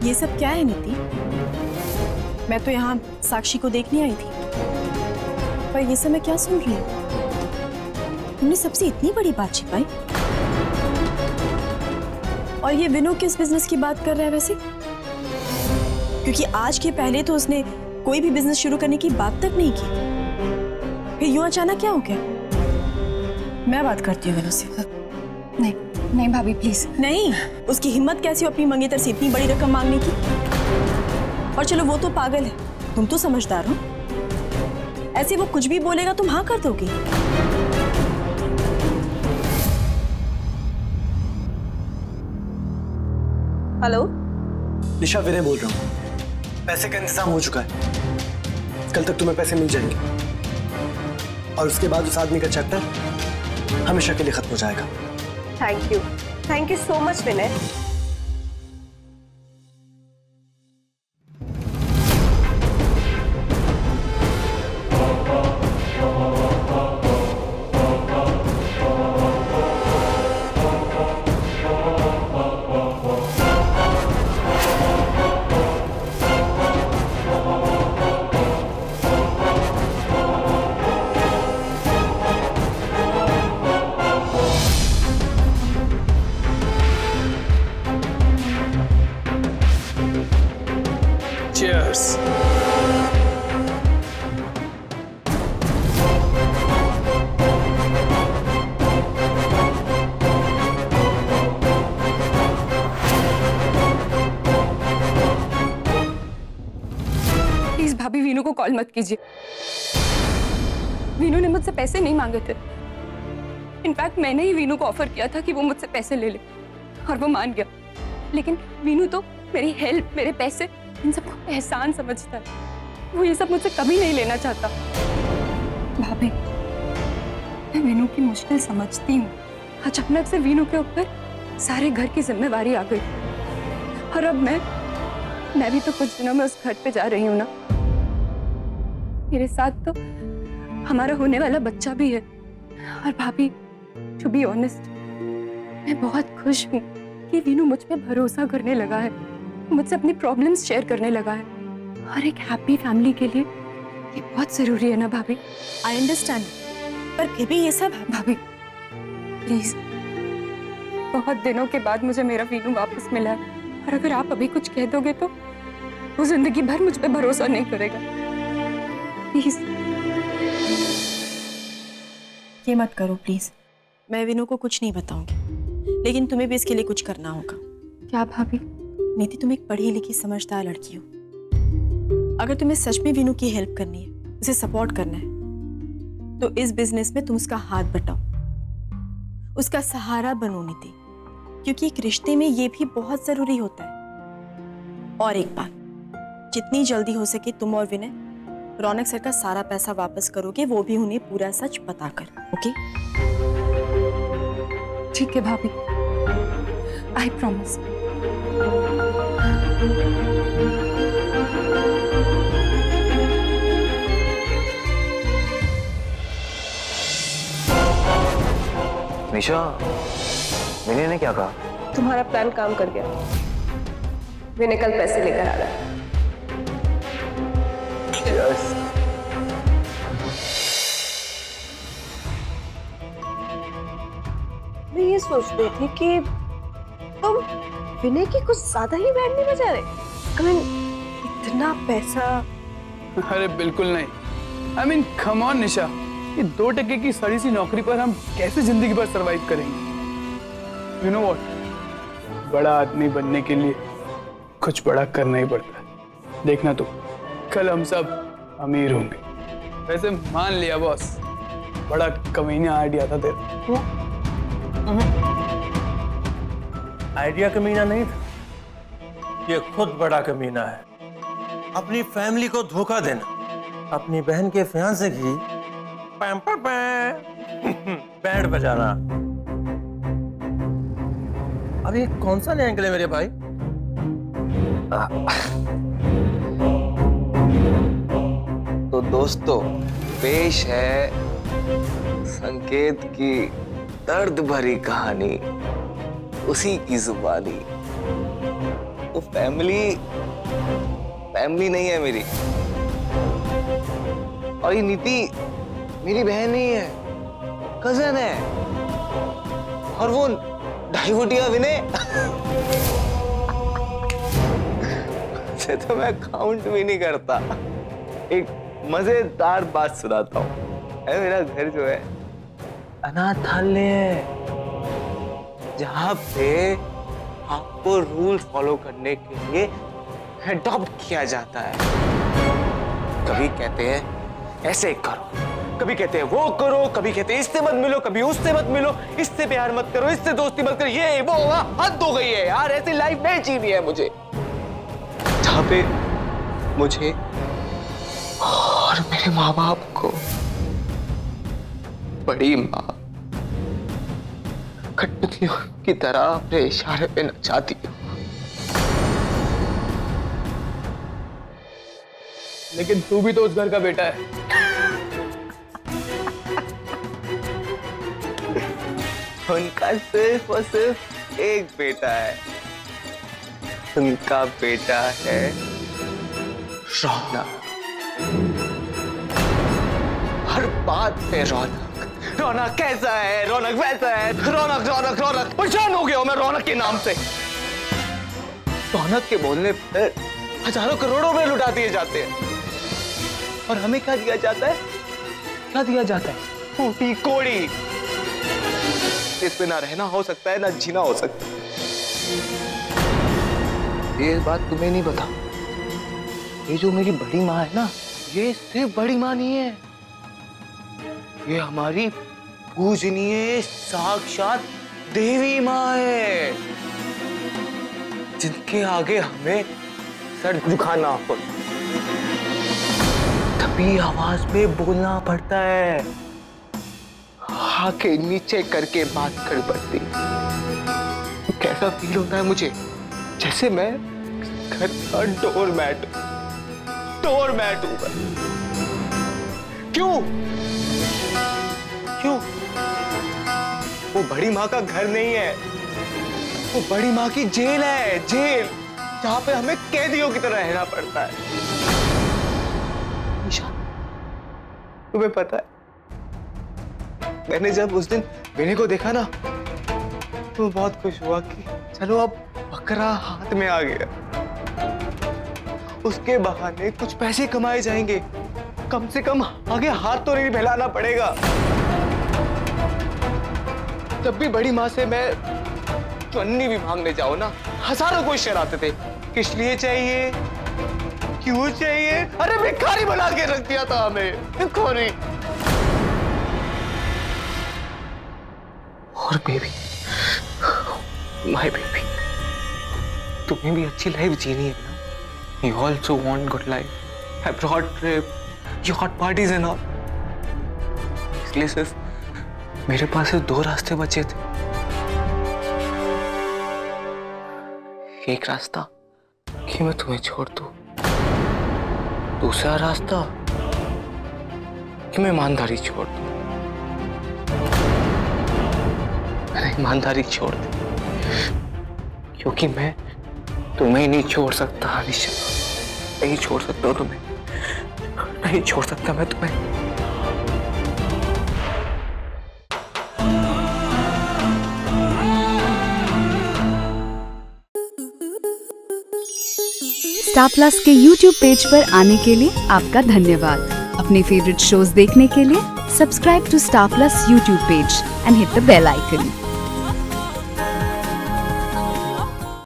ये सब क्या है नीति? मैं तो यहाँ साक्षी को देखने आई थी, पर ये सब मैं क्या सुन रही हूँ? तुमने सबसे इतनी बड़ी बात छिपाई? और ये विनू किस बिजनेस की बात कर रहा है वैसे? क्योंकि आज के पहले तो उसने कोई भी बिजनेस शुरू करने की बात तक नहीं की, फिर यूं अचानक क्या हो गया? मैं बात करती हूँ विनू से। नहीं नहीं भाभी प्लीज। नहीं, उसकी हिम्मत कैसी हो अपनी मंगेतर से इतनी बड़ी रकम मांगने की? और चलो वो तो पागल है, तुम तो समझदार हो, ऐसे वो कुछ भी बोलेगा तुम हाँ कर दोगी? हेलो निशा, विनय बोल रहा हूँ। पैसे का इंतजाम हो चुका है, कल तक तुम्हें पैसे मिल जाएंगे और उसके बाद उस आदमी का चैप्टर हमेशा के लिए खत्म हो जाएगा। Thank you so much Vinay. Cheers. Please भाभी वीनू को कॉल मत कीजिए। वीनू ने मुझसे पैसे नहीं मांगे थे। इनफैक्ट मैंने ही वीनू को ऑफर किया था कि वो मुझसे पैसे ले ले और वो मान गया। लेकिन वीनू तो मेरी हेल्प, मेरे पैसे, इन सबको एहसान समझता है। वो ये सब मुझसे कभी नहीं लेना चाहता। भाभी, मैं वीनू की मुश्किल समझती हूँ। अचानक से वीनू के ऊपर सारे घर की जिम्मेवारी आ गई और अब मैं भी तो कुछ दिनों में उस घर पे जा रही हूँ ना। मेरे साथ तो हमारा होने वाला बच्चा भी है। और भाभी, टू बी ऑनेस्ट, मैं बहुत खुश हूँ कि वीनू मुझ पे भरोसा करने लगा है, मुझसे अपनी प्रॉब्लम्स शेयर करने लगा है। और एक हैप्पी फैमिली के लिए ये बहुत जरूरी है ना भाभी। आई अंडरस्टैंड, पर फिर भी ये सब भाभी प्लीज, बहुत दिनों के बाद मुझे मेरा वीनू वापस मिला है और अगर आप अभी कुछ कह दोगे तो वो जिंदगी भर मुझ पे भरोसा नहीं करेगा। प्लीज ये मत करो प्लीज। मैं विनू को कुछ नहीं बताऊंगी, लेकिन तुम्हें भी इसके लिए कुछ करना होगा। क्या भाभी? नीति, तुम एक पढ़ी लिखी समझदार लड़की हो। अगर तुम्हें सच में विनू की हेल्प करनी है, उसे सपोर्ट करना है, तो इस बिजनेस में तुम उसका हाथ बटाओ, उसका सहारा बनो नीति, क्योंकि एक रिश्ते में ये भी बहुत जरूरी होता है। और एक बात, जितनी जल्दी हो सके तुम और विनय रौनक सर का सारा पैसा वापस करोगे, वो भी उन्हें पूरा सच बताकर। ओके? ठीक है भाभी, आई प्रॉमिस। निशा, विनय ने क्या कहा? तुम्हारा प्लान काम कर गया। विनय कल पैसे लेकर आ रहा है। Cheers. मैं ये सोच रही थी कि तुम विनय की कुछ ज्यादा ही बैंड नहीं बजा रहे। I mean, इतना पैसा। अरे बिल्कुल नहीं। I mean, come on निशा, ये 2 टके की सड़ी सी नौकरी पर हम कैसे जिंदगी भर सरवाइव करेंगे? You know what? बड़ा आदमी बनने के लिए कुछ बड़ा करना ही पड़ता है। देखना तो, कल हम सब अमीर होंगे। वैसे मान लिया बॉस, बड़ा कमीना आइडिया था तेरा। आइडिया कमीना नहीं था, ये खुद बड़ा कमीना है। अपनी फैमिली को धोखा देना, अपनी बहन के फियांसे की पैम पैम बैंड बजाना। अब ये कौन सा नया एंगल है मेरे भाई? तो दोस्तों, पेश है संकेत की दर्द भरी कहानी, उसी की जुबानी, वो फैमिली नहीं है मेरी। और ये नीति मेरी बहन नहीं है, कजन है। और वो ढाईवुटिया विनय से तो मैं काउंट भी नहीं करता। एक मजेदार बात सुनाता हूँ। मेरा घर जो है अनाथालय है, जहाँ पे आपको रूल फॉलो करने के लिए अडॉप्ट किया जाता है। कभी कहते हैं ऐसे करो, कभी कहते हैं वो करो, कभी कहते हैं इससे मत मिलो, कभी उससे मत मिलो, इससे प्यार मत करो, इससे दोस्ती मत करो, ये वो हद हो गई है यार। ऐसी लाइफ नहीं जीनी है मुझे, जहाँ पे मुझे और मेरे माँ बाप को बड़ी माँ कठपुतलियों की तरह अपने इशारे पे नचाती है। लेकिन तू भी तो उस घर का बेटा है। उनका सिर्फ और सिर्फ एक बेटा है। उनका बेटा है रौनक। हर बात पे रौनक। रौनक कैसा है, रौनक वैसा है, रौनक रौनक रौनक। परेशान हो गया हूं मैं रौनक के नाम से। रौनक के बोलने पर हजारों करोड़ों में लुटा दिए जाते हैं। और हमें क्या दिया जाता है? क्या दिया जाता है? फूटी कोड़ी। इसमें ना रहना हो सकता है, ना जीना हो सकता है। ये बात तुम्हें नहीं पता। ये जो मेरी बड़ी माँ है ना, ये सिर्फ बड़ी माँ नहीं है, ये हमारी पूजनीय साक्षात देवी माँ है, जिनके आगे हमें सर झुकाना पड़ता, तभी आवाज में बोलना पड़ता है, आके नीचे करके बात कर पड़ती। कैसा फील होता है मुझे, जैसे मैं घर का डोरमैट हूँ। क्यों? वो बड़ी माँ का घर नहीं है, वो बड़ी माँ की जेल है, जेल, जहां पे हमें कैदियों की तरह रहना पड़ता है। ईशा, तुम्हें पता है, मैंने जब उस दिन विनय को देखा ना, तो बहुत खुश हुआ कि चलो अब बकरा हाथ में आ गया, उसके बहाने कुछ पैसे कमाए जाएंगे, कम से कम आगे हाथ तो नहीं फैलाना पड़ेगा। जब भी बड़ी माँ से मैं चुन्नी भी मांगने जाओ ना, हजारों क्वेश्चन आते थे, किस लिए चाहिए, क्यों चाहिए, अरे भिखारी बना के रख दिया था हमें, भिखारी। और बेबी, माय बेबी, तुम्हें भी अच्छी लाइफ जीनी है ना? You also want good life, abroad trip, yacht parties and all. इसलिए सिर्फ मेरे पास सिर्फ दो रास्ते बचे थे। एक रास्ता कि मैं तुम्हें छोड़ दूं, दूसरा रास्ता कि मैं ईमानदारी छोड़ दूं। मैंने ईमानदारी छोड़ दी, क्योंकि मैं तुम्हें नहीं छोड़ सकता अनिशा, नहीं छोड़ सकता तुम्हें, नहीं छोड़ सकता मैं तुम्हें। स्टार प्लस के YouTube पेज पर आने के लिए आपका धन्यवाद। अपने फेवरेट शोज देखने के लिए subscribe to star plus YouTube page and hit the bell icon.